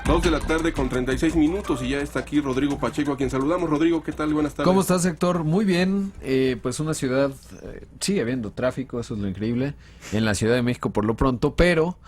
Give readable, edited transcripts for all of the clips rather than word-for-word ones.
2 de la tarde con 36 minutos y ya está aquí Rodrigo Pacheco, a quien saludamos. Rodrigo, ¿qué tal? Buenas tardes. ¿Cómo estás, Héctor? Muy bien. Pues una ciudad, sigue habiendo tráfico, eso es lo increíble, en la Ciudad de México por lo pronto, pero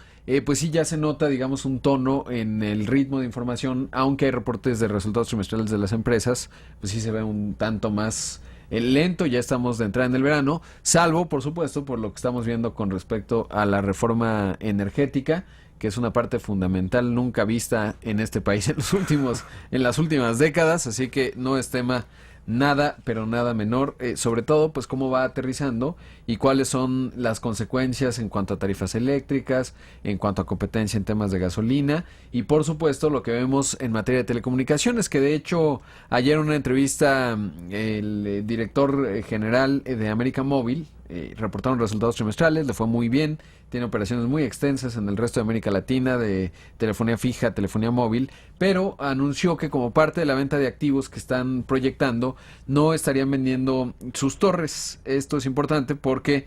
pues sí ya se nota, digamos, un tono en el ritmo de información, aunque hay reportes de resultados trimestrales de las empresas, pues sí se ve un tanto más lento, ya estamos de entrada en el verano, salvo, por supuesto, por lo que estamos viendo con respecto a la reforma energética, que es una parte fundamental nunca vista en este país en las últimas décadas, así que no es tema nada, pero nada menor, sobre todo pues cómo va aterrizando y cuáles son las consecuencias en cuanto a tarifas eléctricas, en cuanto a competencia en temas de gasolina y por supuesto lo que vemos en materia de telecomunicaciones, que de hecho ayer en una entrevista el director general de América Móvil reportaron resultados trimestrales, le fue muy bien, tiene operaciones muy extensas en el resto de América Latina de telefonía fija, telefonía móvil, pero anunció que como parte de la venta de activos que están proyectando, no estarían vendiendo sus torres. Esto es importante porque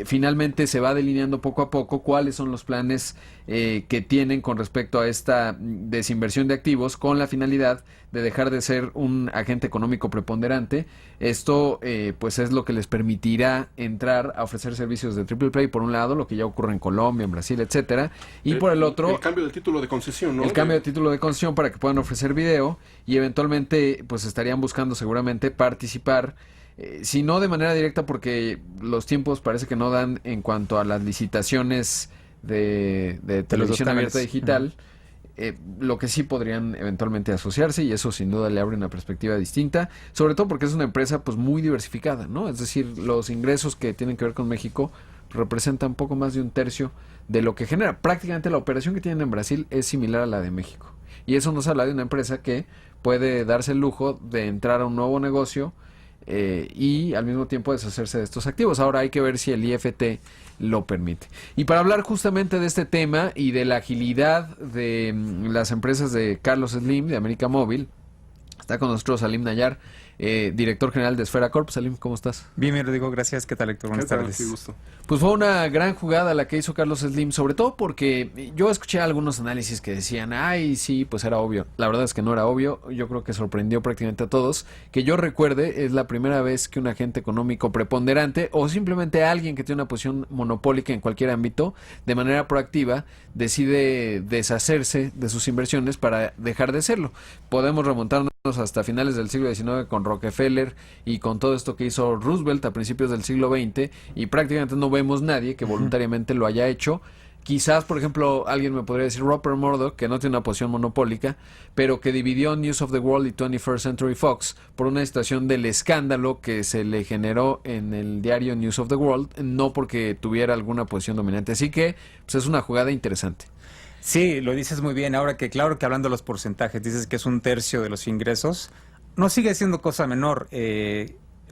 finalmente se va delineando poco a poco cuáles son los planes que tienen con respecto a esta desinversión de activos con la finalidad de dejar de ser un agente económico preponderante. Esto pues es lo que les permitirá entrar a ofrecer servicios de triple play por un lado, lo que ya ocurre en Colombia, en Brasil, etcétera, y por el otro el cambio del título de concesión, ¿no? El cambio de título de concesión para que puedan ofrecer video y eventualmente pues estarían buscando seguramente participar, si no de manera directa porque los tiempos parece que no dan en cuanto a las licitaciones de televisión abierta digital. Lo que sí podrían eventualmente asociarse y eso sin duda le abre una perspectiva distinta, sobre todo porque es una empresa pues muy diversificada, ¿no? Es decir, los ingresos que tienen que ver con México representan poco más de un tercio de lo que genera. Prácticamente la operación que tienen en Brasil es similar a la de México y eso nos habla de una empresa que puede darse el lujo de entrar a un nuevo negocio y al mismo tiempo deshacerse de estos activos. Ahora hay que ver si el IFT lo permite. Y para hablar justamente de este tema y de la agilidad de las empresas de Carlos Slim, de América Móvil, está con nosotros Salim Nayar, director general de Esfera Corp. Salim, ¿cómo estás? Bien, Rodrigo, gracias. ¿Qué tal, Héctor? Buenas tardes. Sí, gusto. Pues fue una gran jugada la que hizo Carlos Slim, sobre todo porque yo escuché algunos análisis que decían, ay, sí, pues era obvio. La verdad es que no era obvio. Yo creo que sorprendió prácticamente a todos. Que yo recuerde, es la primera vez que un agente económico preponderante o simplemente alguien que tiene una posición monopólica en cualquier ámbito, de manera proactiva, decide deshacerse de sus inversiones para dejar de serlo. Podemos remontarnos hasta finales del siglo XIX con Rockefeller y con todo esto que hizo Roosevelt a principios del siglo XX y prácticamente no vemos nadie que voluntariamente lo haya hecho. Quizás, por ejemplo, alguien me podría decir Rupert Murdoch, que no tiene una posición monopólica, pero que dividió News of the World y 21st Century Fox por una situación del escándalo que se le generó en el diario News of the World, no porque tuviera alguna posición dominante. Así que pues es una jugada interesante. Sí, lo dices muy bien. Ahora que, claro que hablando de los porcentajes, dices que es un tercio de los ingresos, no sigue siendo cosa menor.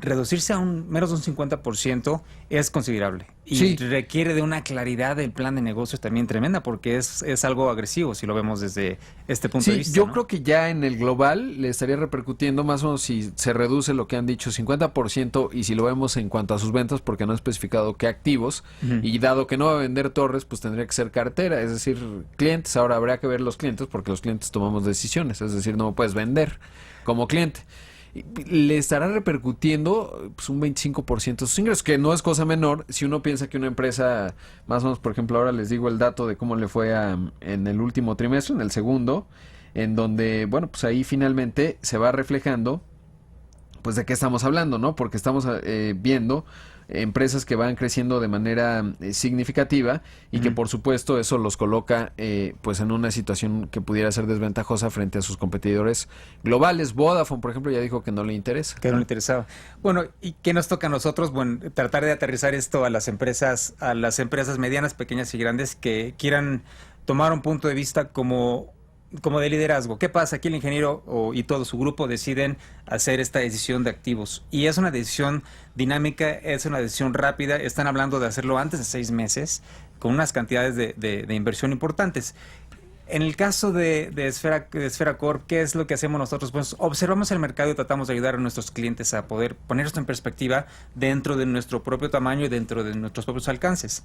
Reducirse a menos de un 50% es considerable y sí, requiere de una claridad del plan de negocios también tremenda porque es algo agresivo si lo vemos desde este punto de vista. Yo ¿no? creo que ya en el global le estaría repercutiendo más o menos si se reduce lo que han dicho 50% y si lo vemos en cuanto a sus ventas porque no ha especificado qué activos y dado que no va a vender torres pues tendría que ser cartera, es decir, clientes. Ahora habrá que ver los clientes porque los clientes tomamos decisiones, es decir, no puedes vender como cliente. Le estará repercutiendo pues, un 25% de sus ingresos, que no es cosa menor si uno piensa que una empresa, más o menos, por ejemplo, ahora les digo el dato de cómo le fue en el último trimestre, en el segundo, en donde, bueno, pues ahí finalmente se va reflejando, pues de qué estamos hablando, ¿no? Porque estamos viendo empresas que van creciendo de manera significativa y que por supuesto eso los coloca pues en una situación que pudiera ser desventajosa frente a sus competidores globales. Vodafone, por ejemplo, ya dijo que no le interesa. Que no le interesaba. Bueno, ¿y qué nos toca a nosotros? Bueno, tratar de aterrizar esto a las empresas medianas, pequeñas y grandes que quieran tomar un punto de vista como de liderazgo. ¿Qué pasa? Aquí el ingeniero y todo su grupo deciden hacer esta decisión de activos. Y es una decisión dinámica, es una decisión rápida. Están hablando de hacerlo antes de 6 meses, con unas cantidades de inversión importantes. En el caso de Esfera Corp, ¿qué es lo que hacemos nosotros? Pues observamos el mercado y tratamos de ayudar a nuestros clientes a poder poner esto en perspectiva dentro de nuestro propio tamaño y dentro de nuestros propios alcances.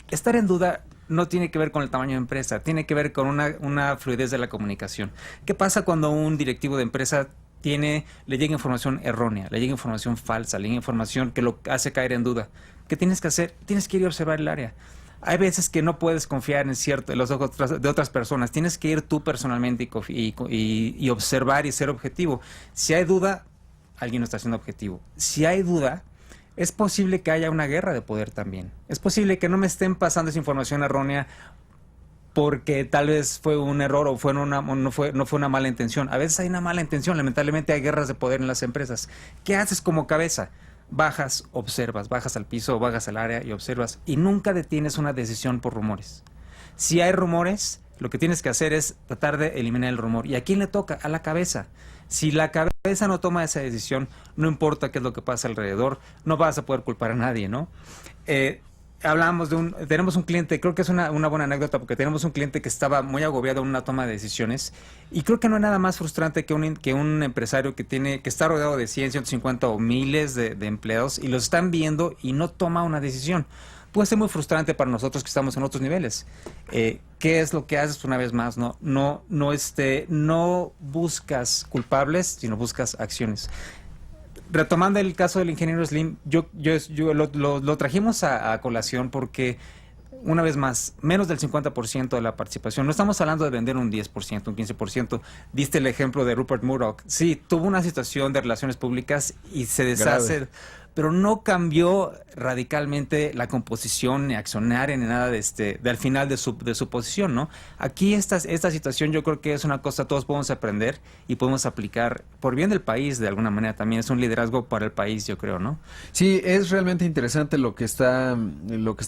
estar en duda no tiene que ver con el tamaño de empresa, tiene que ver con una fluidez de la comunicación. ¿Qué pasa cuando un directivo de empresa le llega información errónea, le llega información falsa, le llega información que lo hace caer en duda? ¿Qué tienes que hacer? Tienes que ir a observar el área. Hay veces que no puedes confiar en los ojos de otras personas. Tienes que ir tú personalmente y observar y ser objetivo. Si hay duda, alguien no está siendo objetivo. Si hay duda, es posible que haya una guerra de poder también. Es posible que no me estén pasando esa información errónea porque tal vez fue un error o no fue una mala intención. A veces hay una mala intención. Lamentablemente hay guerras de poder en las empresas. ¿Qué haces como cabeza? Bajas, observas, bajas al piso, bajas al área y observas. Y nunca detienes una decisión por rumores. Si hay rumores, lo que tienes que hacer es tratar de eliminar el rumor. ¿Y a quién le toca? A la cabeza. Si la cabeza no toma esa decisión, no importa qué es lo que pasa alrededor, no vas a poder culpar a nadie, ¿no? Tenemos un cliente, creo que es una buena anécdota, porque tenemos un cliente que estaba muy agobiado en una toma de decisiones, y creo que no hay nada más frustrante que un empresario que está rodeado de 100, 150 o miles de empleados, y los están viendo y no toma una decisión. Puede ser muy frustrante para nosotros que estamos en otros niveles. ¿Qué es lo que haces una vez más? No buscas culpables, sino buscas acciones. Retomando el caso del ingeniero Slim, yo lo trajimos a colación porque, una vez más, menos del 50% de la participación. No estamos hablando de vender un 10%, un 15%. Diste el ejemplo de Rupert Murdoch. Sí, tuvo una situación de relaciones públicas y se deshace, grave, pero no cambió radicalmente la composición, ni accionaria, ni nada al final de su posición, ¿no? Aquí esta situación yo creo que es una cosa que todos podemos aprender y podemos aplicar por bien del país, de alguna manera. También es un liderazgo para el país, yo creo, ¿no? Sí, es realmente interesante lo que está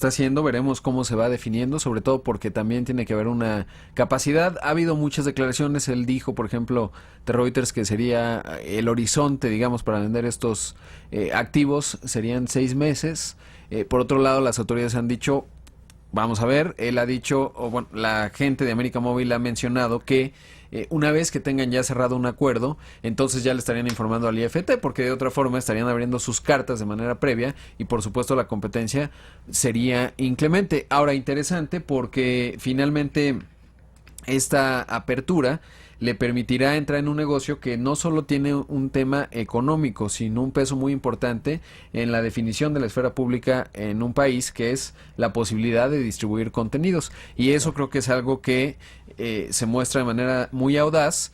haciendo. Veremos cómo se va definiendo, sobre todo porque también tiene que haber una capacidad. Ha habido muchas declaraciones. Él dijo, por ejemplo, de Reuters, que sería el horizonte, digamos, para vender estos activos serían 6 meses. Por otro lado, las autoridades han dicho, vamos a ver, él ha dicho, la gente de América Móvil ha mencionado que una vez que tengan ya cerrado un acuerdo, entonces ya le estarían informando al IFT, porque de otra forma estarían abriendo sus cartas de manera previa y por supuesto la competencia sería inclemente. Ahora, interesante porque finalmente esta apertura le permitirá entrar en un negocio que no solo tiene un tema económico, sino un peso muy importante en la definición de la esfera pública en un país, que es la posibilidad de distribuir contenidos. Y eso creo que es algo que se muestra de manera muy audaz.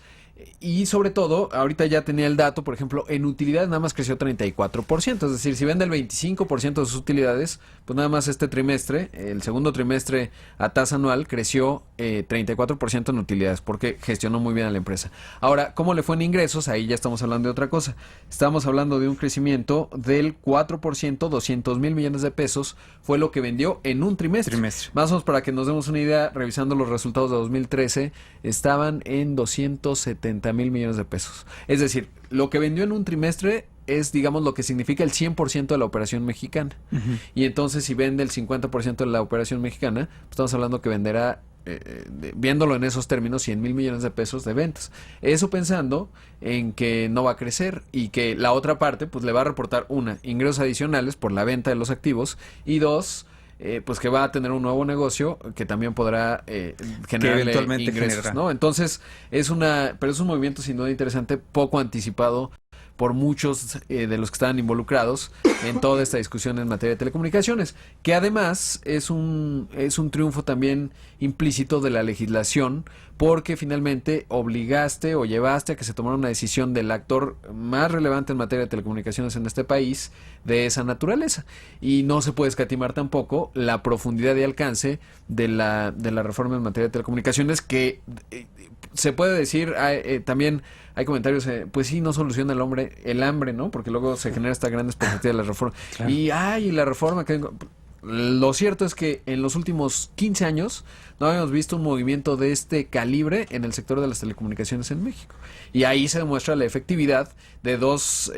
Y sobre todo, ahorita ya tenía el dato, por ejemplo, en utilidades nada más creció 34%, es decir, si vende el 25% de sus utilidades, pues nada más este trimestre, el segundo trimestre a tasa anual, creció 34% en utilidades, porque gestionó muy bien a la empresa. Ahora, ¿cómo le fue en ingresos? Ahí ya estamos hablando de otra cosa. Estamos hablando de un crecimiento del 4%, 200 mil millones de pesos, fue lo que vendió en un trimestre. Más o menos para que nos demos una idea, revisando los resultados de 2013, estaban en 270 mil millones de pesos. Es decir, lo que vendió en un trimestre es, digamos, lo que significa el 100% de la operación mexicana. Uh-huh. Y entonces, si vende el 50% de la operación mexicana, pues estamos hablando que venderá, viéndolo en esos términos, 100 mil millones de pesos de ventas. Eso pensando en que no va a crecer y que la otra parte, pues le va a reportar, ingresos adicionales por la venta de los activos, y dos, pues que va a tener un nuevo negocio que también podrá generarle ingresos, ¿no? Entonces pero es un movimiento sin duda interesante, poco anticipado por muchos de los que estaban involucrados en toda esta discusión en materia de telecomunicaciones, que además es un triunfo también implícito de la legislación, porque finalmente obligaste o llevaste a que se tomara una decisión del actor más relevante en materia de telecomunicaciones en este país de esa naturaleza, y no se puede escatimar tampoco la profundidad y alcance de la reforma en materia de telecomunicaciones, que se puede decir, también hay comentarios, pues sí, no soluciona el hambre, ¿no? Porque luego se genera esta gran expectativa de la reforma. Claro. Y la reforma que... Lo cierto es que en los últimos 15 años no habíamos visto un movimiento de este calibre en el sector de las telecomunicaciones en México. Y ahí se demuestra la efectividad de dos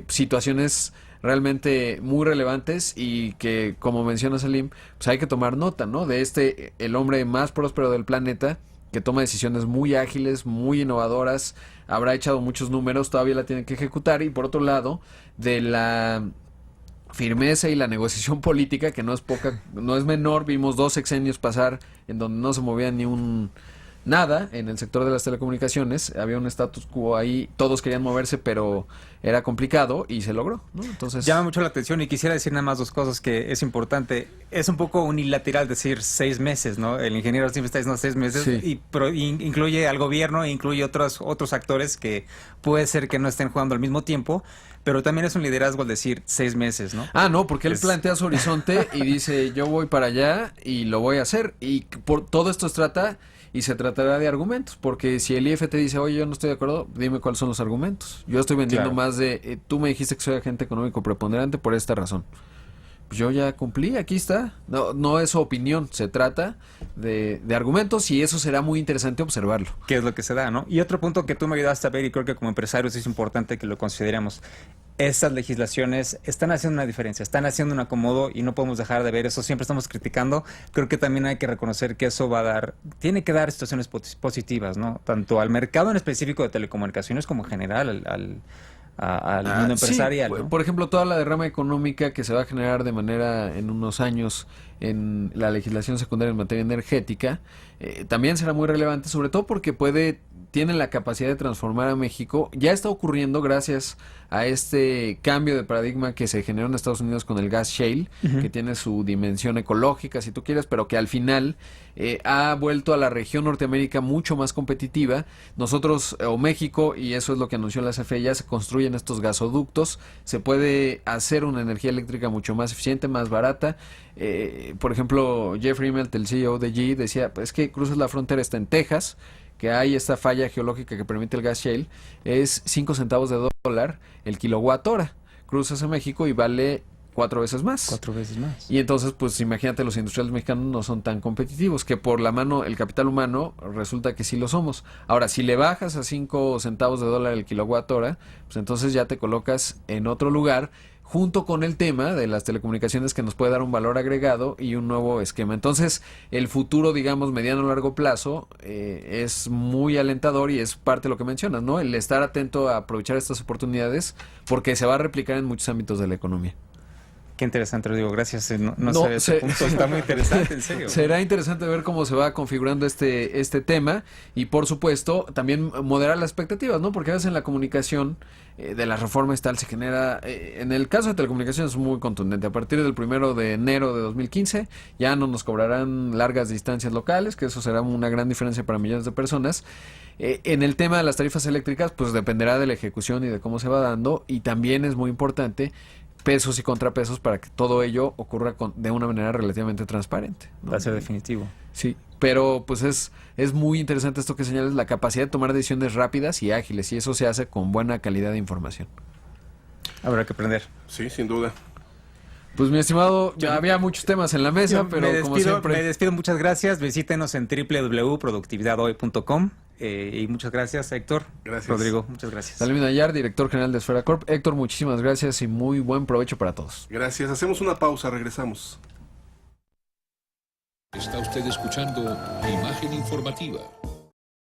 situaciones realmente muy relevantes, y que, como menciona Salim, pues hay que tomar nota, ¿no? De el hombre más próspero del planeta, que toma decisiones muy ágiles, muy innovadoras, habrá echado muchos números, todavía la tiene que ejecutar, y por otro lado, de la firmeza y la negociación política, que no es poca, no es menor. Vimos 2 sexenios pasar en donde no se movía ni un nada en el sector de las telecomunicaciones. Había un status quo ahí, todos querían moverse, pero era complicado y se logró, ¿no? Entonces llama mucho la atención y quisiera decir nada más 2 cosas que es importante. Es un poco unilateral decir 6 meses, ¿no? El ingeniero siempre está diciendo 6 meses, Sí. pero incluye al gobierno, incluye otros actores que puede ser que no estén jugando al mismo tiempo, pero también es un liderazgo al decir 6 meses, ¿no? no, porque él plantea su horizonte y dice, yo voy para allá y lo voy a hacer. Y por todo esto se tratará de argumentos, porque si el IF te dice, oye, yo no estoy de acuerdo, dime cuáles son los argumentos. Yo estoy vendiendo Claro. más de, tú me dijiste que soy agente económico preponderante por esta razón. Pues yo ya cumplí, aquí está. No es su opinión, se trata de argumentos y eso será muy interesante observarlo. ¿Qué es lo que se da, no? Y otro punto que tú me ayudaste a ver y creo que como empresarios es importante que lo consideremos. Estas legislaciones están haciendo una diferencia, están haciendo un acomodo y no podemos dejar de ver eso. Siempre estamos criticando. Creo que también hay que reconocer que eso va a dar, tiene que dar situaciones positivas, ¿no? Tanto al mercado en específico de telecomunicaciones como en general al mundo empresarial, sí, ¿no? por ejemplo, toda la derrama económica que se va a generar de manera en unos años en la legislación secundaria en materia energética, también será muy relevante, sobre todo porque tiene la capacidad de transformar a México. Ya está ocurriendo gracias a este cambio de paradigma que se generó en Estados Unidos con el gas shale, que tiene su dimensión ecológica, si tú quieres, pero que al final ha vuelto a la región Norteamérica mucho más competitiva. Nosotros, o México, y eso es lo que anunció la CFE, ya se construyen estos gasoductos, se puede hacer una energía eléctrica mucho más eficiente, más barata. Por ejemplo, Jeffrey Immelt, el CEO de GE, decía, pues que cruzas la frontera, está en Texas, que hay esta falla geológica que permite el gas shale, es 5 centavos de dólar el kilowatt hora. Cruzas a México y vale 4 veces más. 4 veces más. Y entonces, pues imagínate, los industriales mexicanos no son tan competitivos, que por la mano, el capital humano, resulta que sí lo somos. Ahora, si le bajas a 5 centavos de dólar el kilowatt hora, pues entonces ya te colocas en otro lugar, junto con el tema de las telecomunicaciones que nos puede dar un valor agregado y un nuevo esquema. Entonces, el futuro, digamos, mediano o largo plazo, es muy alentador y es parte de lo que mencionas, ¿no? El estar atento a aprovechar estas oportunidades porque se va a replicar en muchos ámbitos de la economía. Qué interesante, Rodrigo. Gracias. No sabía ese punto. Está muy interesante, en serio. Será interesante ver cómo se va configurando este tema y, por supuesto, también moderar las expectativas, ¿no? Porque a veces en la comunicación de las reformas tal se genera, en el caso de telecomunicaciones es muy contundente. A partir del 1 de enero de 2015 ya no nos cobrarán largas distancias locales, que eso será una gran diferencia para millones de personas. En el tema de las tarifas eléctricas, pues dependerá de la ejecución y de cómo se va dando, y también es muy importante pesos y contrapesos para que todo ello ocurra de una manera relativamente transparente, ¿no? Va a ser definitivo. Sí, pero pues es muy interesante esto que señalas, la capacidad de tomar decisiones rápidas y ágiles, y eso se hace con buena calidad de información. Habrá que aprender. Sí, sin duda. Pues mi estimado, ya había muchos temas en la mesa, pero como siempre... Me despido, muchas gracias. Visítenos en www.productividadhoy.com. Y muchas gracias, Héctor. Gracias. Rodrigo, muchas gracias. Salim Nayar, director general de Esfera Corp. Héctor, muchísimas gracias y muy buen provecho para todos. Gracias. Hacemos una pausa, regresamos. Está usted escuchando Imagen Informativa.